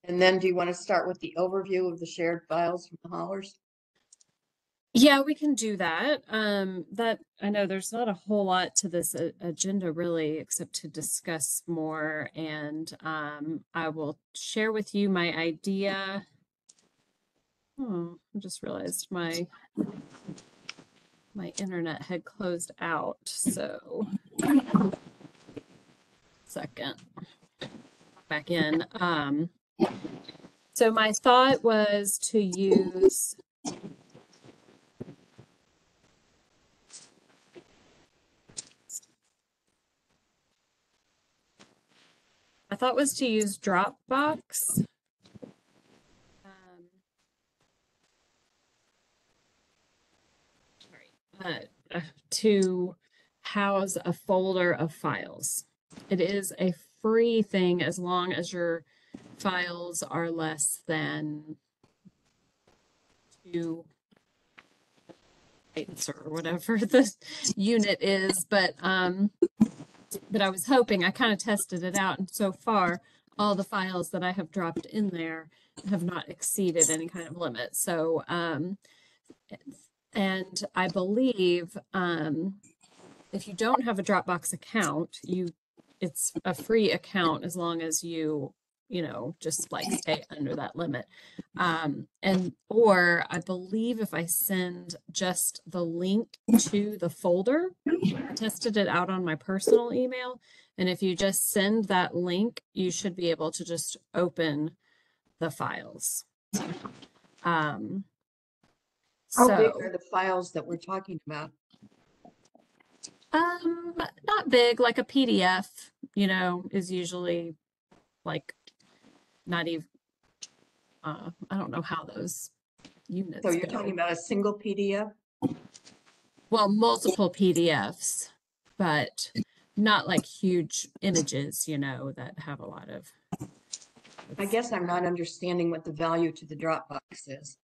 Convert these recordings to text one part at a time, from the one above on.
And then do you want to start with the overview of the shared files from the haulers? Yeah, we can do that. That I know there's not a whole lot to this agenda really, except to discuss more. And I will share with you my idea. Oh, I just realized my internet had closed out. So, second, back in. So my thought was to use. I thought was to use Dropbox. To house a folder of files. It is a free thing as long as your files are less than 2 bytes or whatever the unit is. But I was hoping, I kind of tested it out, and so far all the files that I have dropped in there have not exceeded any kind of limit. So and I believe if you don't have a Dropbox account, it's a free account as long as you just like stay under that limit. Or I believe if I send just the link to the folder, I tested it out on my personal email, and if you just send that link, you should be able to just open the files. How big are the files that we're talking about? Not big, like a PDF, is usually like not even, I don't know how those units So you're go. talking about a single PDF? Well, multiple PDFs, but not like huge images, that have a lot of. I guess I'm not understanding what the value to the Dropbox is.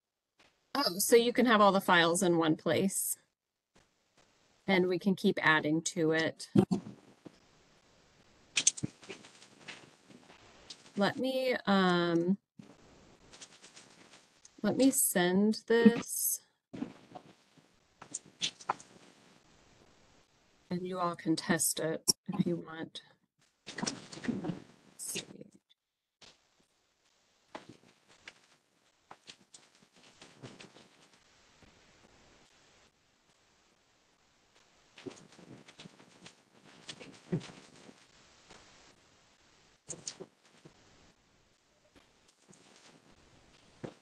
Oh, so you can have all the files in one place, and we can keep adding to it. Let me send this, and you all can test it if you want. Let's see.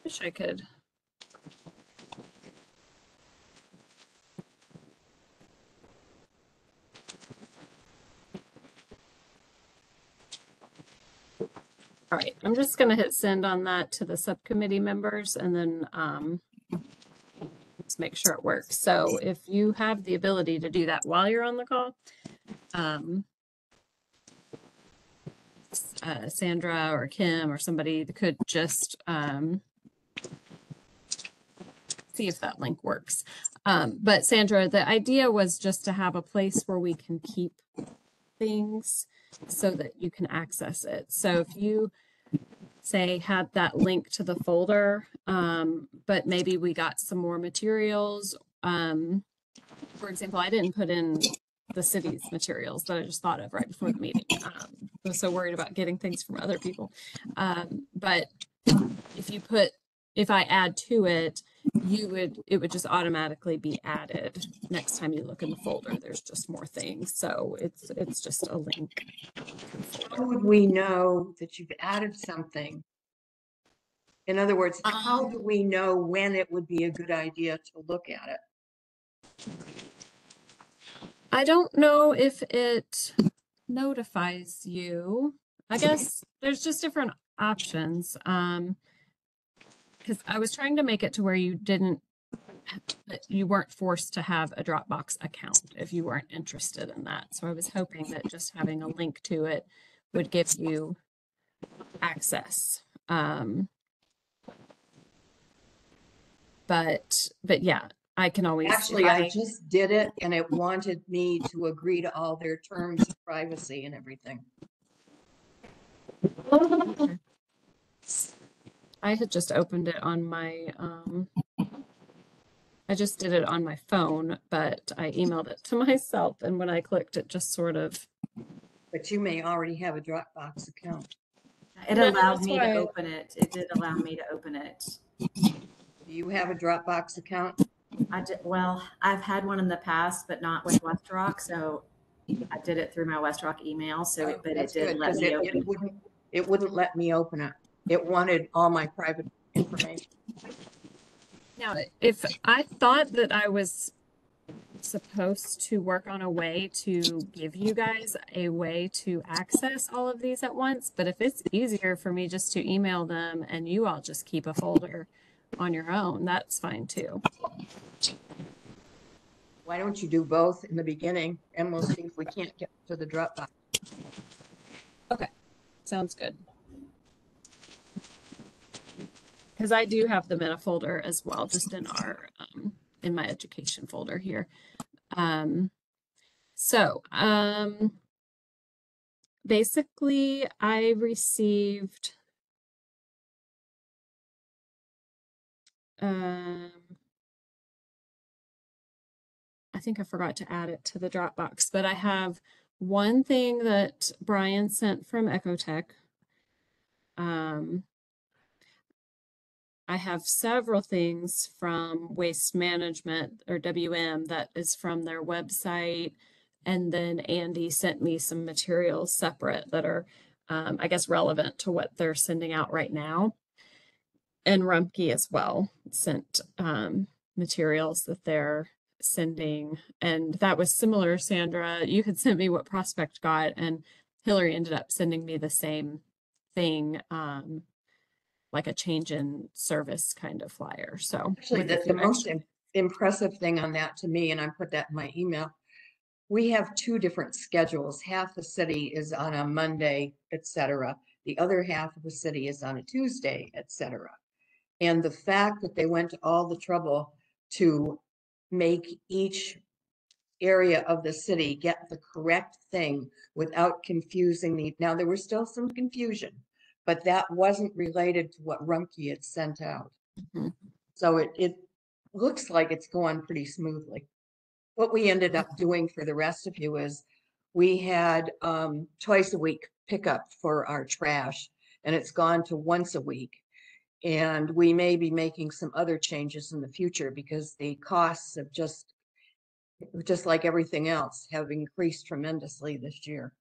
Wish I could. All right, I'm just going to hit send on that to the subcommittee members, and then let's make sure it works. So if you have the ability to do that while you're on the call, Sandra or Kim or somebody could just see if that link works. But Sandra, the idea was just to have a place where we can keep things so that you can access it. So if you say had that link to the folder, but maybe we got some more materials. For example, I didn't put in the city's materials that I just thought of right before the meeting. I was so worried about getting things from other people. But if I add to it, it would just automatically be added next time you look in the folder. There's just more things, so it's just a link. How would we know that you've added something? In other words, how do we know when it would be a good idea to look at it? I don't know if it notifies you. I guess there's just different options. Because I was trying to make it to where you weren't forced to have a Dropbox account if you weren't interested in that. So I was hoping that just having a link to it would give you access. But yeah, I can always. Actually, I just did it, and it wanted me to agree to all their terms of privacy and everything. Okay. I had just opened it on my, I just did it on my phone, but I emailed it to myself, and when I clicked, it just sort of. But you may already have a Dropbox account. It No, allowed that's me why- to open it. It did allow me to open it. Do you have a Dropbox account? Well, I've had one in the past, but not with WestRock. So I did it through my WestRock email. So, but it That's did good, let 'cause me it open. wouldn't let me open it. It wanted all my private information. Now, if I thought that I was supposed to work on a way to give you guys a way to access all of these at once, but if it's easier for me just to email them and you all just keep a folder on your own, that's fine too. Why don't you do both in the beginning, and we'll see if we can't get to the Dropbox. Sounds good. Because I do have them in a folder as well, just in our in my education folder here. Basically I received I think I forgot to add it to the Dropbox, but I have one thing that Brian sent from Ecotech. I have several things from Waste Management or WM that is from their website. And then Andy sent me some materials separate that are, I guess, relevant to what they're sending out right now. And Rumpke as well sent materials that they're sending. And that was similar, Sandra. You had sent me what Prospect got, and Hillary ended up sending me the same thing. Like a change in service kind of flyer. So Actually, the most impressive thing on that to me, and I put that in my email, we have two different schedules. Half the city is on a Monday, etc. The other half of the city is on a Tuesday, etc. And the fact that they went to all the trouble to make each area of the city get the correct thing without confusing the, now there was still some confusion, but that wasn't related to what Rumpke had sent out. Mhm. So it looks like it's going pretty smoothly. What we ended up doing for the rest of you is we had twice a week pickup for our trash, and it's gone to once a week. And we may be making some other changes in the future because the costs have just like everything else, have increased tremendously this year.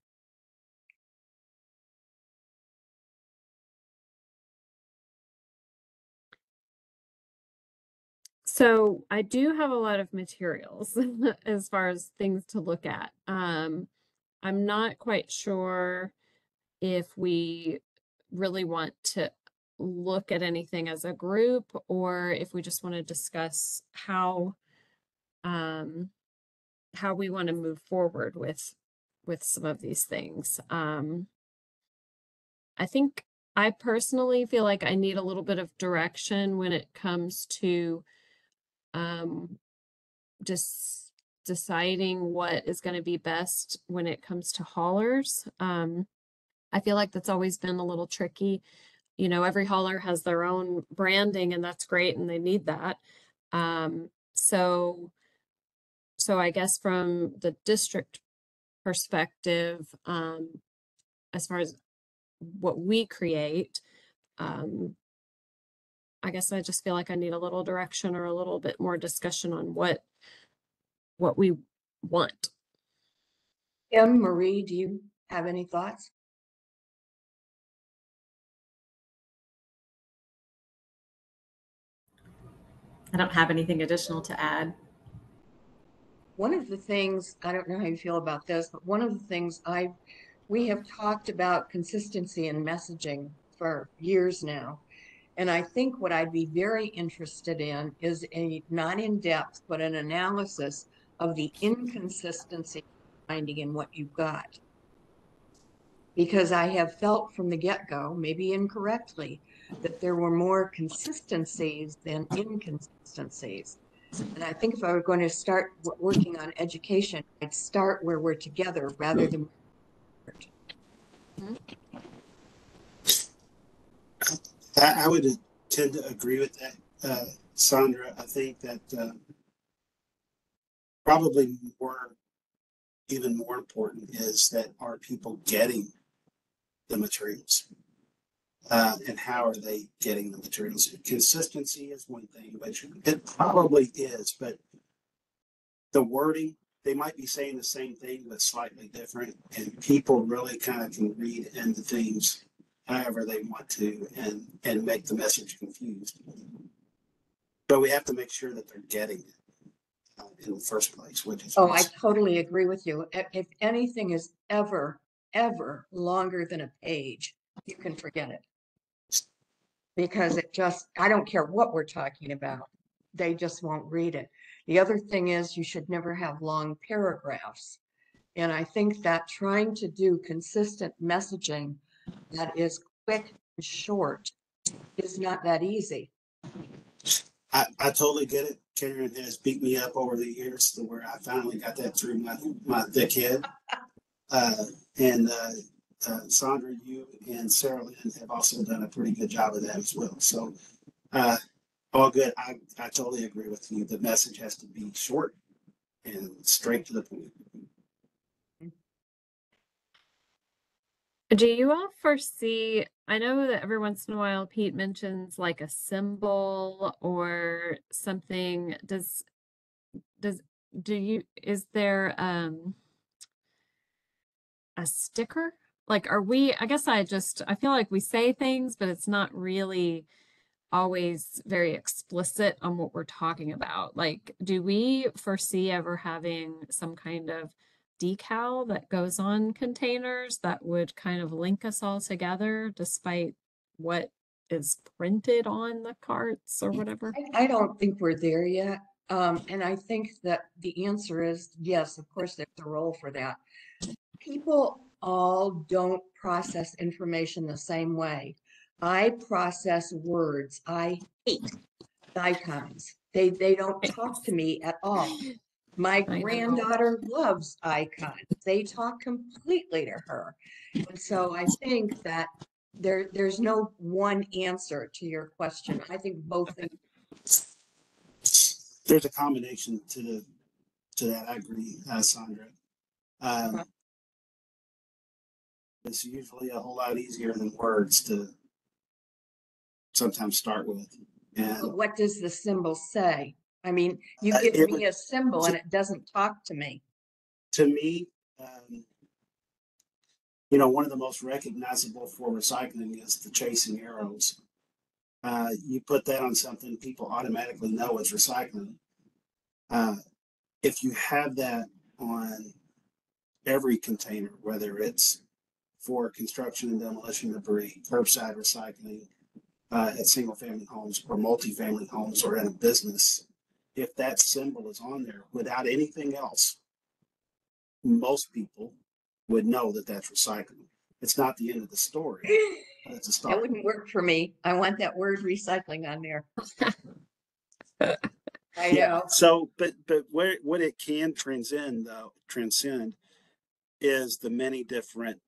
So I do have a lot of materials as far as things to look at. I'm not quite sure if we really want to look at anything as a group or if we just want to discuss how we want to move forward with some of these things. I think I personally feel like I need a little bit of direction when it comes to just deciding what is going to be best when it comes to haulers. I feel like that's always been a little tricky. You know, every hauler has their own branding, and that's great, and they need that. So I guess from the district perspective, as far as what we create, I guess I just feel like I need a little direction or a little bit more discussion on what we want. Marie, do you have any thoughts? I don't have anything additional to add. One of the things, I don't know how you feel about this, but one of the things we have talked about consistency in messaging for years now. And I think what I'd be very interested in is a not in depth, but an analysis of the inconsistency finding in what you've got. Because I have felt from the get-go, maybe incorrectly, that there were more consistencies than inconsistencies. And I think if I were going to start working on education, I'd start where we're together rather than. I would tend to agree with that, Sandra. I think that probably even more important is that are people getting the materials? And how are they getting the materials? Consistency is one thing, but it probably is. But the wording, they might be saying the same thing, but slightly different. And people really kind of can read into things however they want to and make the message confused. But we have to make sure that they're getting it in the first place, which is. Oh, I totally agree with you. If anything is ever longer than a page, you can forget it. Because I don't care what we're talking about. They just won't read it. The other thing is you should never have long paragraphs. And I think that trying to do consistent messaging that is quick and short is not that easy. I totally get it. Karen has beat me up over the years to where I finally got that through my thick head. Sandra, you and Sarah Lynn have also done a pretty good job of that as well. So all good. I totally agree with you. The message has to be short and straight to the point. Do you all foresee, I know that every once in a while Pete mentions like a symbol or something. Is there a sticker? Like, I feel like we say things, but it's not really always very explicit on what we're talking about. Like, do we foresee ever having some kind of decal that goes on containers that would kind of link us all together despite what is printed on the carts or whatever? I don't think we're there yet. And I think that the answer is yes, of course, there's a role for that. People all don't process information the same way. I process words. I hate icons. They don't talk to me at all. My granddaughter loves icons. They talk completely to her. And so I think that there's no one answer to your question. I think both things. There's a combination to that. I agree, Sandra. It's usually a whole lot easier than words to sometimes start with. And what does the symbol say? I mean, you give me a symbol and it doesn't talk to me. To me, one of the most recognizable for recycling is the chasing arrows. You put that on something, people automatically know it's recycling. If you have that on every container, whether it's for construction and demolition debris, curbside recycling, at single family homes or multifamily homes or in a business, if that symbol is on there without anything else, most people would know that that's recycling. It's not the end of the story. It's a start. That wouldn't work for me. I want that word recycling on there. I know. So, but what it can transcend is the many different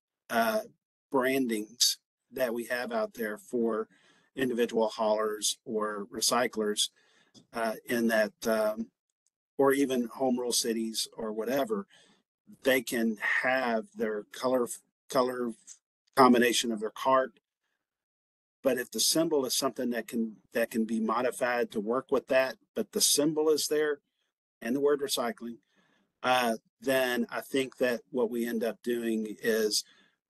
brandings that we have out there for individual haulers or recyclers in that, or even home rule cities or whatever. They can have their color combination of their cart, but if the symbol is something that can be modified to work with that, but the symbol is there and the word recycling, then I think that what we end up doing is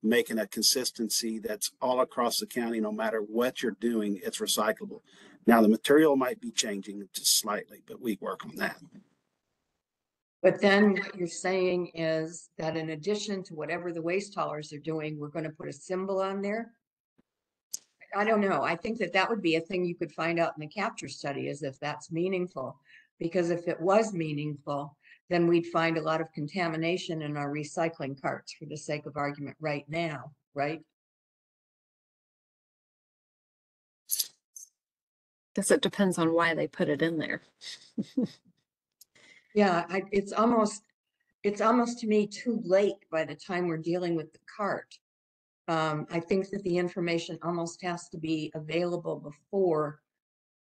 making a consistency that's all across the county. No matter what you're doing, it's recyclable. Now the material might be changing just slightly, but we work on that. But then what you're saying is that in addition to whatever the waste haulers are doing, we're going to put a symbol on there. I don't know. I think that would be a thing you could find out in the capture study, is if that's meaningful. Because if it was meaningful, then we'd find a lot of contamination in our recycling carts, for the sake of argument right now, right? Guess it depends on why they put it in there. Yeah, it's almost to me too late by the time we're dealing with the cart. I think that the information almost has to be available before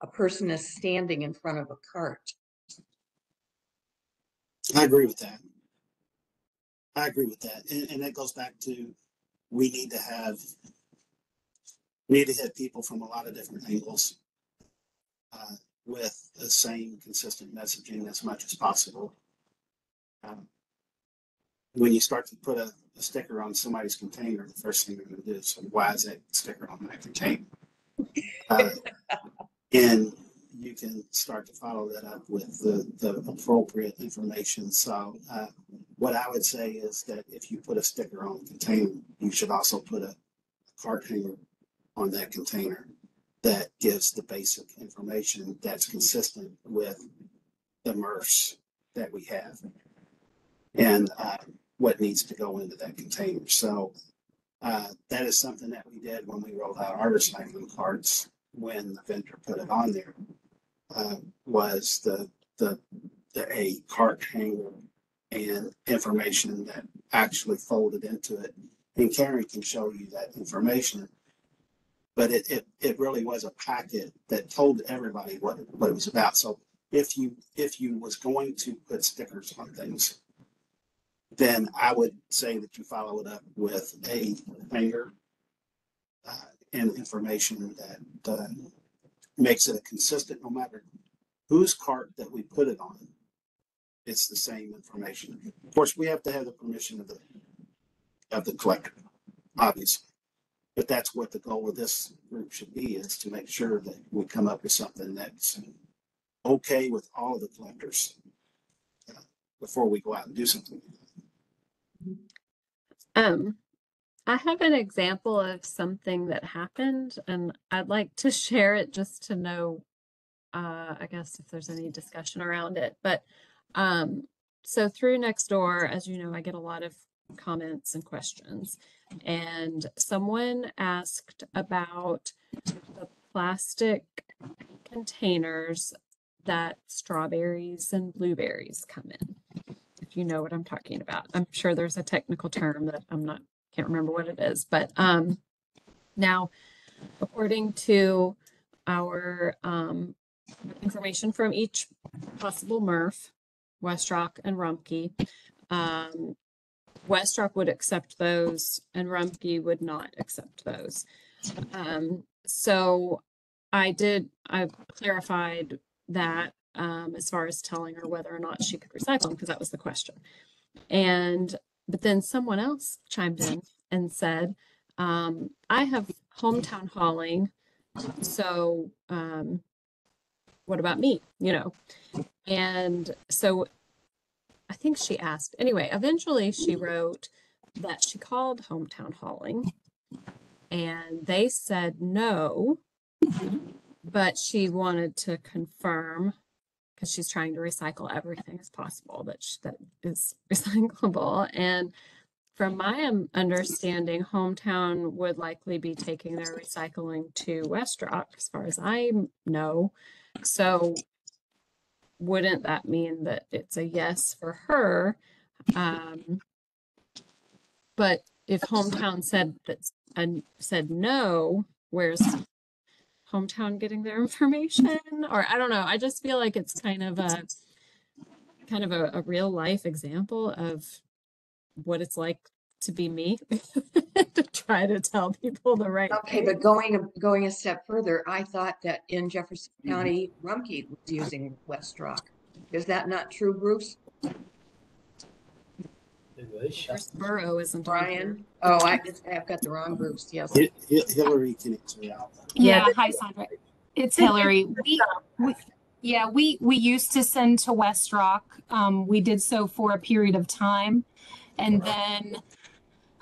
a person is standing in front of a cart. I agree with that. I agree with that. And that goes back to, we need to hit people from a lot of different angles, with the same consistent messaging as much as possible. When you start to put a sticker on somebody's container, the first thing they're going to do is, why is that sticker on that container? And you can start to follow that up with the appropriate information. So what I would say is that if you put a sticker on a container, you should also put a cart hanger on that container that gives the basic information that's consistent with the MRFs that we have and what needs to go into that container. So that is something that we did when we rolled out our recycling carts. When the vendor put it on there, was the a cart hanger and information that actually folded into it. And Karen can show you that information. But it really was a packet that told everybody what it was about. So if you was going to put stickers on things, then I would say that you follow it up with a hanger and information that makes it a consistent, no matter whose cart that we put it on. It's the same information. Of course, we have to have the permission of the collector, obviously. But that's what the goal of this group should be, is to make sure that we come up with something that's okay with all of the collectors before we go out and do something. I have an example of something that happened, and I'd like to share it just to know, I guess, if there's any discussion around it. But so through Nextdoor, as you know, I get a lot of comments and questions. And someone asked about the plastic containers that strawberries and blueberries come in. If you know what I'm talking about. I'm sure there's a technical term that can't remember what it is. But now, according to our information from each possible MRF, Westrock and Rumpke, Westrock would accept those and Rumpke would not accept those. So I clarified that as far as telling her whether or not she could recycle them, because that was the question. But then someone else chimed in and said, I have hometown hauling, so what about me? And so I think she asked, anyway, eventually she wrote that she called hometown hauling and they said no, but she wanted to confirm, because she's trying to recycle everything as possible that is recyclable. And from my understanding, hometown would likely be taking their recycling to Westrock, as far as I know. So wouldn't that mean that it's a yes for her? But if hometown said no, where's hometown getting their information? Or I don't know. I just feel like it's kind of a real life example of what it's like to be me to try to tell people the right Okay, thing. but going a step further, I thought that in Jefferson County, Rumpke was using Westrock. Is that not true, Bruce? First borough isn't on here. Brian? Oh, I've got the wrong Bruce. Yes. Hillary can answer that. Yeah, hi Sandra. It's Hillary. We used to send to Westrock. We did so for a period of time. And then,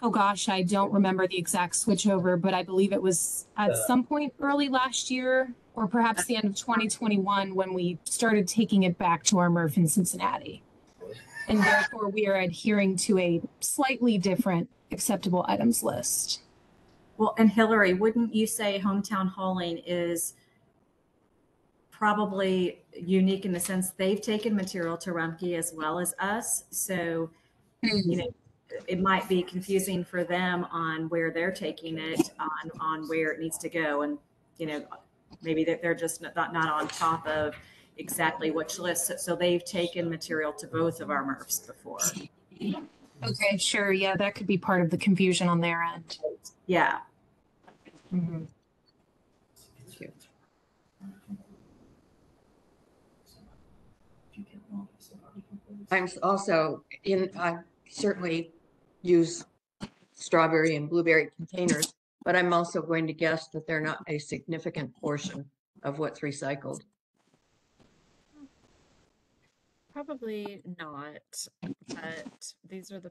oh gosh, I don't remember the exact switchover, but I believe it was at some point early last year or perhaps the end of 2021 when we started taking it back to our MRF in Cincinnati. And therefore we are adhering to a slightly different acceptable items list. Well, and Hillary, wouldn't you say hometown hauling is probably unique in the sense they've taken material to Rumpke as well as us? So, it might be confusing for them on where they're taking it, on where it needs to go. And, maybe they're just not on top of exactly which list. So they've taken material to both of our MRFs before. Okay, sure. Yeah, that could be part of the confusion on their end. Yeah. Mhm. Thank you. I certainly use strawberry and blueberry containers, but I'm also going to guess that they're not a significant portion of what's recycled. Probably not, but these are the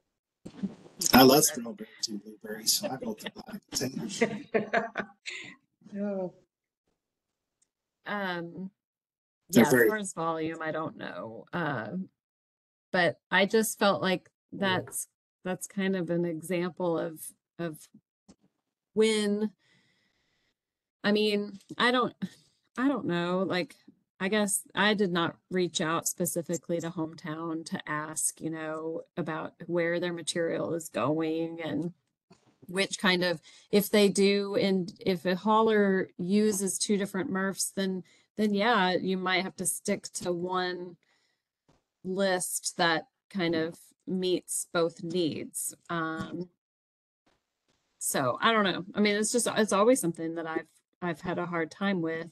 I love strawberries and blueberries, so I go to buy containers. Oh, They're yeah, as very far as volume, I don't know. But I just felt like that's kind of an example of when, I mean, I don't know, like I guess I did not reach out specifically to Hometown to ask, you know, about where their material is going and which kind of, if they do, and if a hauler uses two different MRFs, then yeah, you might have to stick to one list that kind of meets both needs. So I don't know. I mean, it's always something that I've had a hard time with,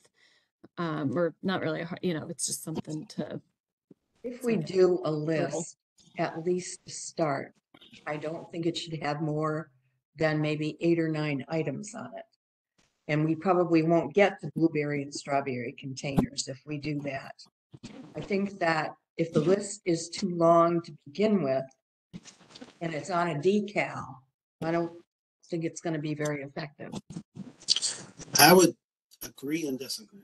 or not really, you know, it's just something to. if we do a list, at least to start, I don't think it should have more than maybe 8 or 9 items on it. And we probably won't get the blueberry and strawberry containers if we do that. I think that if the list is too long to begin with, and it's on a decal, I don't think it's going to be very effective. I would agree and disagree.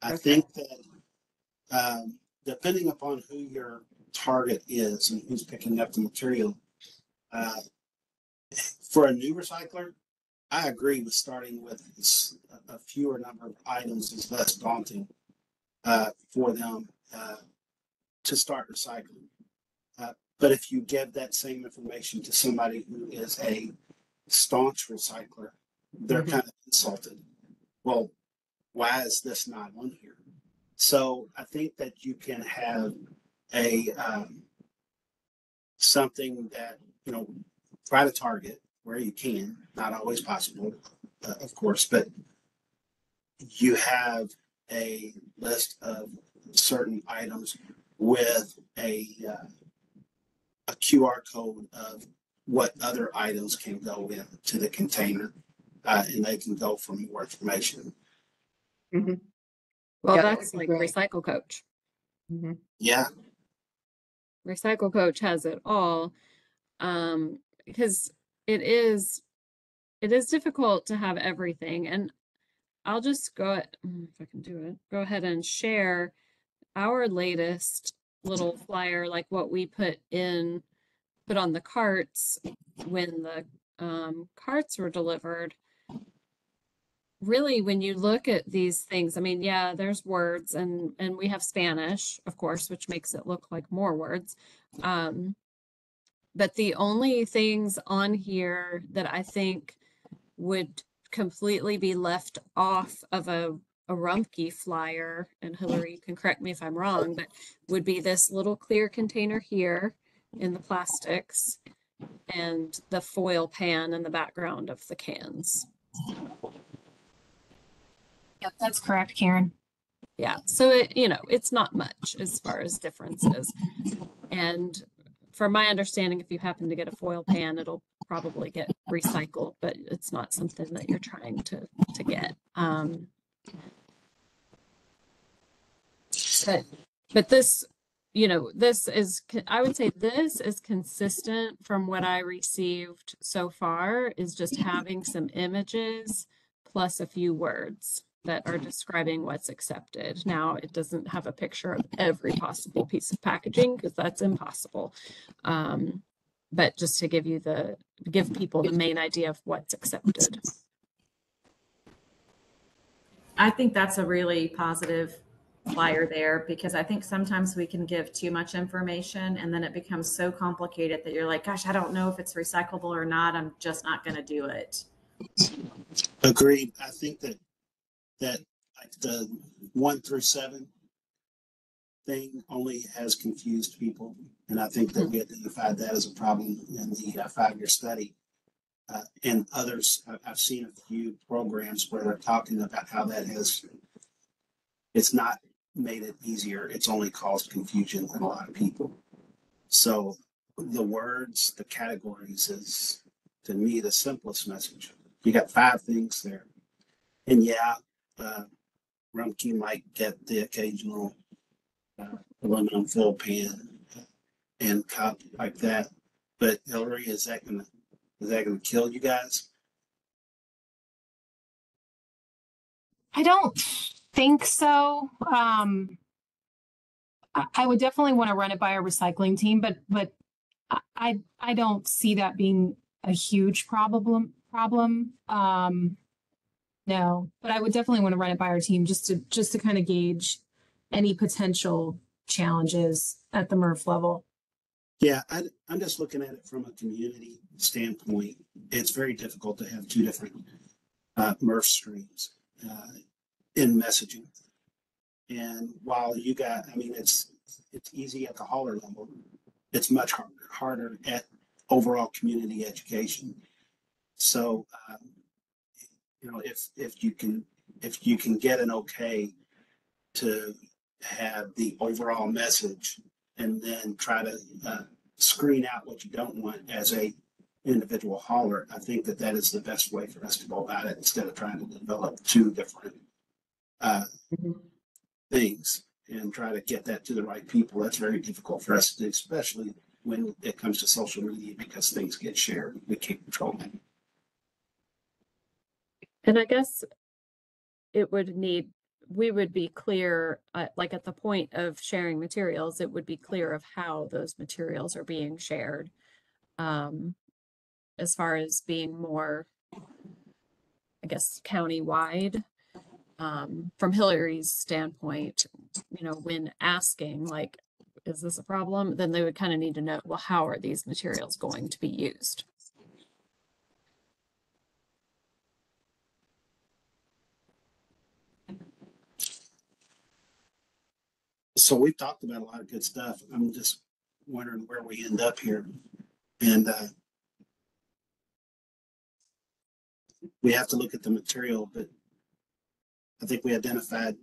I Okay. think that depending upon who your target is and who's picking up the material, for a new recycler, I agree with starting with a fewer number of items is less daunting for them to start recycling. But if you give that same information to somebody who is a staunch recycler, they're kind of insulted. Well, why is this not on here? So I think that you can have a something that, you know, try to target where you can, not always possible, of course, but you have a list of certain items with a QR code of what other items can go into the container, and they can go for more information. Mhm. Well, Yeah, that that's would be like great. Recycle Coach. Mhm. Yeah, Recycle Coach has it all. Because it is difficult to have everything. And I'll just if I can do it, go ahead and share our latest little flyer, like what we put on the carts when the carts were delivered. Really, when you look at these things, I mean, yeah, there's words and we have Spanish, of course, which makes it look like more words. But the only things on here that I think would completely be left off of a Rumpke flyer, and Hillary, you can correct me if I'm wrong, but would be this little clear container here in the plastics and the foil pan in the background of the cans. Yep, that's correct, Karen. Yeah, so it, you know, it's not much as far as differences. And from my understanding, if you happen to get a foil pan, it'll probably get recycled, but it's not something that you're trying to get. But this, you know, I would say this is consistent from what I received so far, is just having some images plus a few words that are describing what's accepted. Now, it doesn't have a picture of every possible piece of packaging because that's impossible. But just to give people the main idea of what's accepted. I think that's a really positive flyer there, because I think sometimes we can give too much information and then it becomes so complicated that you're like, gosh, I don't know if it's recyclable or not. I'm just not going to do it. agreed. I think that like the 1 through 7 thing only has confused people. And I think that we identified that as a problem in the 5-year study. And others, I've seen a few programs where they're talking about how that it's not made it easier. It's only caused confusion in a lot of people. So the words, the categories is, to me, the simplest message. You got 5 things there. And yeah, Rumpke might get the occasional aluminum fill pan and cup like that. But Hillary, is that gonna kill you guys? I don't think so. I would definitely want to run it by our recycling team, but I don't see that being a huge problem. No, but I would definitely want to run it by our team just to kind of gauge any potential challenges at the MRF level. Yeah, I'm just looking at it from a community standpoint. It's very difficult to have 2 different MRF streams in messaging. And while you got, I mean, it's easy at the hauler level. It's much harder at overall community education. So, if you can get an okay to have the overall message and then try to screen out what you don't want as a individual hauler, I think that is the best way for us to go about it instead of trying to develop 2 different things and try to get that to the right people. That's very difficult for us to do, especially when it comes to social media, because things get shared. We can't control that. And I guess we would be clear, like at the point of sharing materials, it would be clear of how those materials are being shared. As far as being more, I guess, county-wide. From Hillary's standpoint, when asking, like, is this a problem? Then they would kind of need to know, well, how are these materials going to be used? So we've talked about a lot of good stuff. I'm just wondering where we end up here. And we have to look at the material, but I think we identified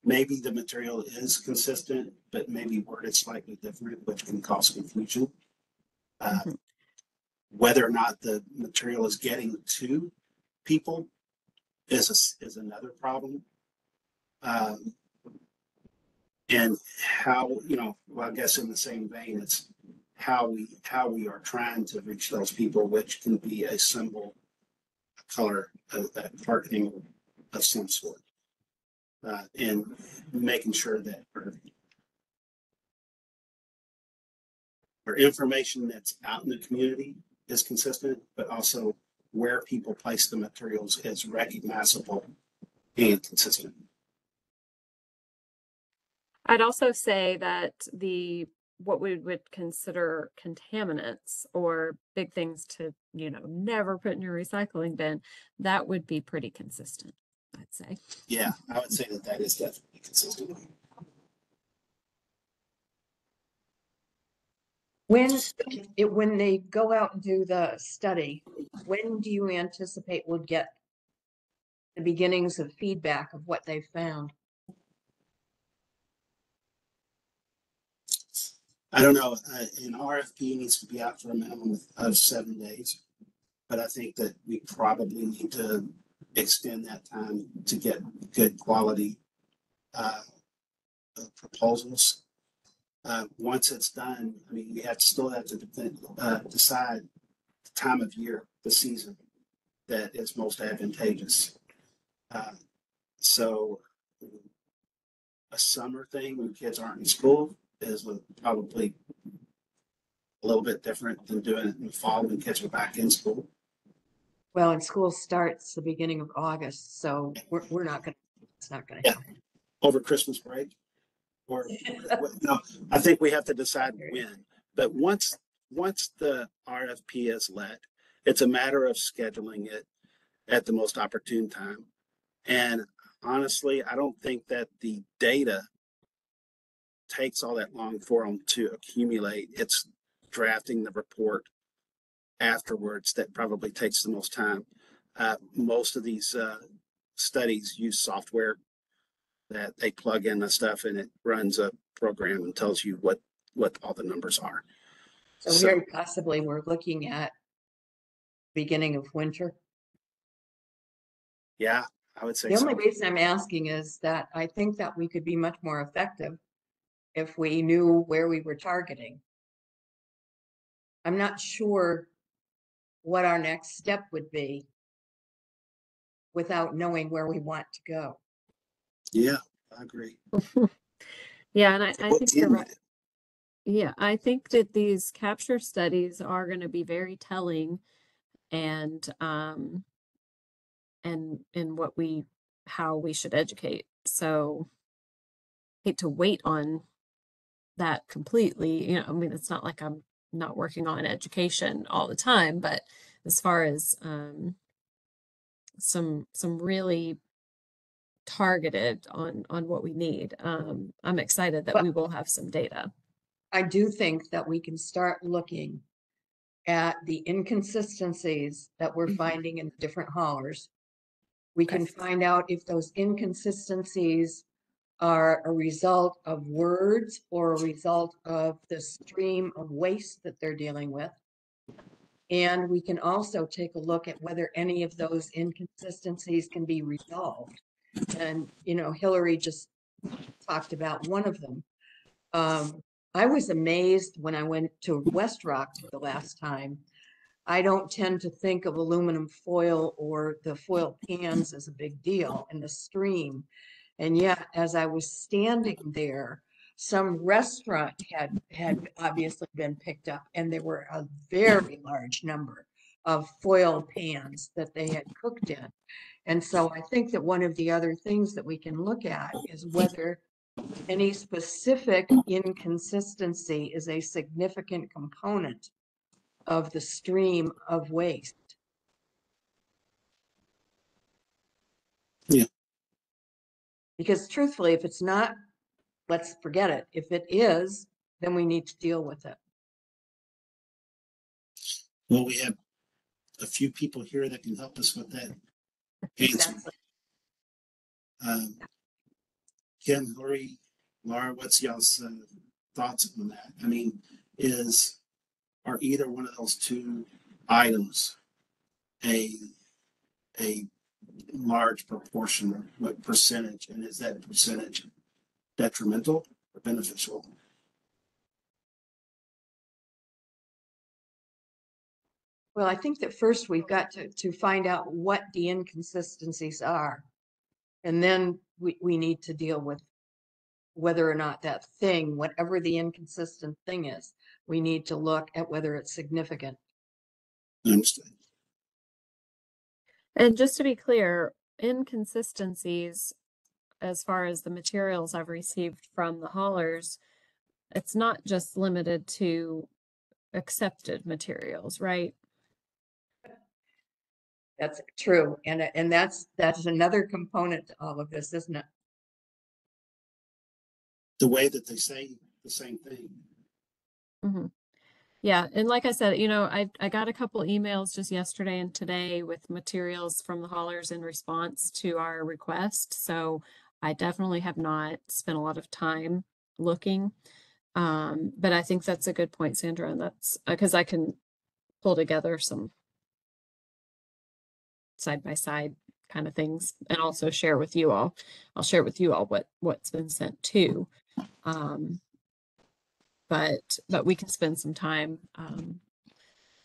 maybe the material is consistent, but maybe worded slightly different, which can cause confusion. Whether or not the material is getting to people is another problem. And how, well, I guess in the same vein, it's how we are trying to reach those people, which can be a symbol, a color, a marketing of some sort, and making sure that our information that's out in the community is consistent, but also where people place the materials is recognizable and consistent. I'd also say that what we would consider contaminants or big things to, never put in your recycling bin, that would be pretty consistent, I'd say. Yeah, I would say that is definitely consistent. When they go out and do the study, when do you anticipate we'll get the beginnings of feedback of what they found? I don't know. An RFP needs to be out for a minimum of 7 days, but I think that we probably need to extend that time to get good quality proposals. Once it's done, I mean, we still have to decide the time of year, the season that is most advantageous. So a summer thing when kids aren't in school is probably a little bit different than doing it in the fall when kids are back in school. Well, and school starts the beginning of August, so we're not going to, it's not going to happen. Over Christmas break. Or no, I think we have to decide when. But once the RFP is let, it's a matter of scheduling it at the most opportune time. And honestly, I don't think that the data takes all that long for them to accumulate. It's drafting the report afterwards that probably takes the most time. Most of these studies use software that they plug in the stuff and it runs a program and tells you what all the numbers are. So very possibly we're looking at beginning of winter. Yeah, I would say The so. only reason I'm asking is that I think that we could be much more effective if we knew where we were targeting. I'm not sure what our next step would be without knowing where we want to go. Yeah, I agree. Yeah, and I think What's you're in right. it? Yeah, I think that these capture studies are going to be very telling and in how we should educate. So hate to wait on that completely. You know, I mean, it's not like I'm not working on education all the time, but as far as some really targeted on what we need, I'm excited that But we will have some data. I do think that we can start looking at the inconsistencies that we're finding in different haulers. We can find out if those inconsistencies are a result of words or a result of the stream of waste that they're dealing with. And we can also take a look at whether any of those inconsistencies can be resolved. And, you know, Hillary just talked about one of them. I was amazed when I went to West Rock for the last time. I don't tend to think of aluminum foil or the foil cans as a big deal in the stream. And yet, as I was standing there, some restaurant had obviously been picked up, and there were a very large number of foil pans that they had cooked in. And so I think that one of the other things that we can look at is whether any specific inconsistency is a significant component of the stream of waste. Yeah. Because truthfully, if it's not, let's forget it. If it is, then we need to deal with it. Well, we have a few people here that can help us with that answer. Exactly. Kim, Hillary, Laura, what's y'all's thoughts on that? I mean, are either one of those two items a large proportion, what percentage, and is that percentage detrimental or beneficial? Well, I think that first we've got to find out what the inconsistencies are. And then we need to deal with whether or not that thing, whatever the inconsistent thing is, we need to look at whether it's significant. I understand. And just to be clear, inconsistencies as far as the materials I've received from the haulers, it's not just limited to accepted materials, right? That's true. And that's another component to all of this, isn't it? The way that they say the same thing. Mm-hmm. Yeah, and like I said, you know, I got a couple emails just yesterday and today with materials from the haulers in response to our request. So I definitely have not spent a lot of time looking. But I think that's a good point, Sandra, and that's because I can pull together some side by side kind of things and also share with you all. I'll share with you all what's been sent too. But we can spend some time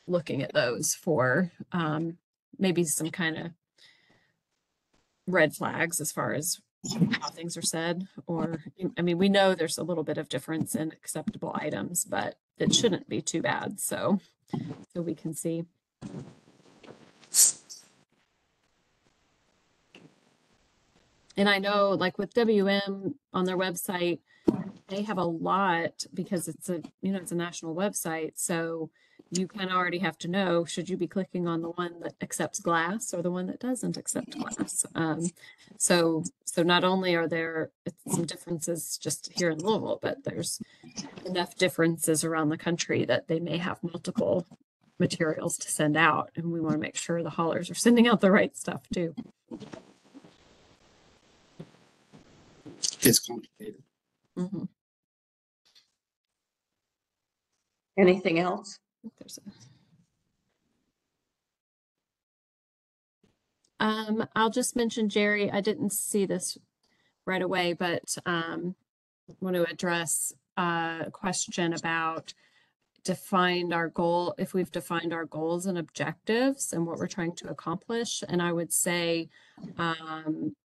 looking at those for maybe some kind of red flags as far as how things are said. Or, I mean, we know there's a little bit of difference in acceptable items, but it shouldn't be too bad. So we can see. And I know, like with WM on their website, they have a lot because it's a national website. So you kind of already have to know, should you be clicking on the one that accepts glass or the one that doesn't accept glass? So not only are there some differences just here in Louisville, but there's enough differences around the country that they may have multiple materials to send out. And we want to make sure the haulers are sending out the right stuff too. It's complicated. Mm-hmm. Anything else? There's I'll just mention, Jerry, I didn't see this right away, but want to address a question about defined our goal, if we've defined our goals and objectives and what we're trying to accomplish. And I would say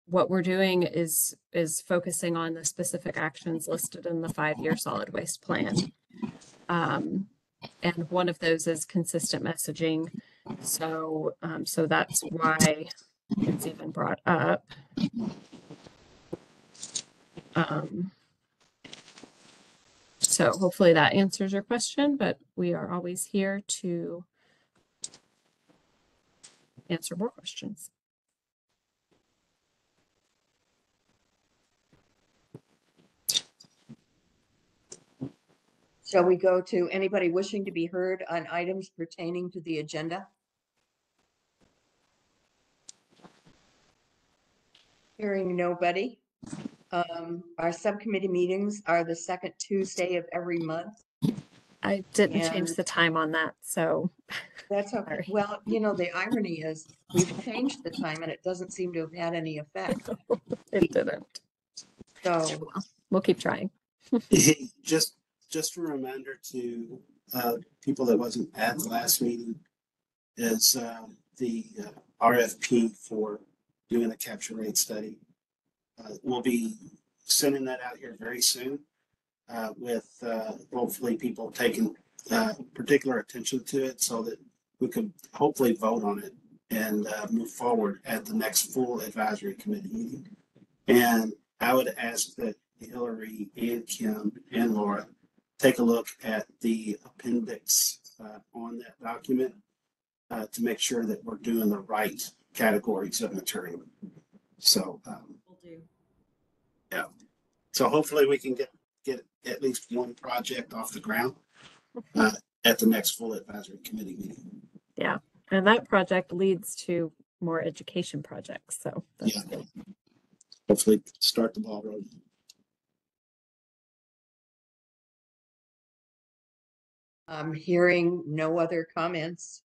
what we're doing is focusing on the specific actions listed in the 5-year solid waste plan. And one of those is consistent messaging. So that's why it's even brought up. So hopefully that answers your question, but we are always here to answer more questions. Shall we go to anybody wishing to be heard on items pertaining to the agenda? Hearing nobody. Our subcommittee meetings are the second Tuesday of every month. I didn't change And- the time on that, so That's okay. Sorry. Well, you know, the irony is we've changed the time and it doesn't seem to have had any effect. it didn't. So We'll keep trying. Just a reminder to people that wasn't at the last meeting is the RFP for doing a capture rate study. We'll be sending that out here very soon with hopefully people taking particular attention to it so that we could hopefully vote on it and move forward at the next full advisory committee meeting. And I would ask that Hillary and Kim and Laura take a look at the appendix on that document to make sure that we're doing the right categories of material. So, Will do. yeah. So hopefully we can get at least one project off the ground at the next full advisory committee meeting. Yeah. And that project leads to more education projects. So that's Yeah. good. Hopefully start the ball rolling. I'm hearing no other comments.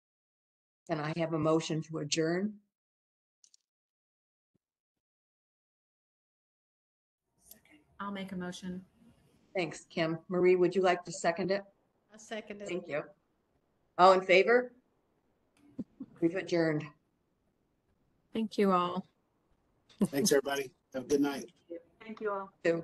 Can I have a motion to adjourn? I'll make a motion. Thanks, Kim. Marie, would you like to second it? I'll second it. Thank you. All in favor? We've adjourned. Thank you all. Thanks, everybody. Have a good night. Thank you all. Two.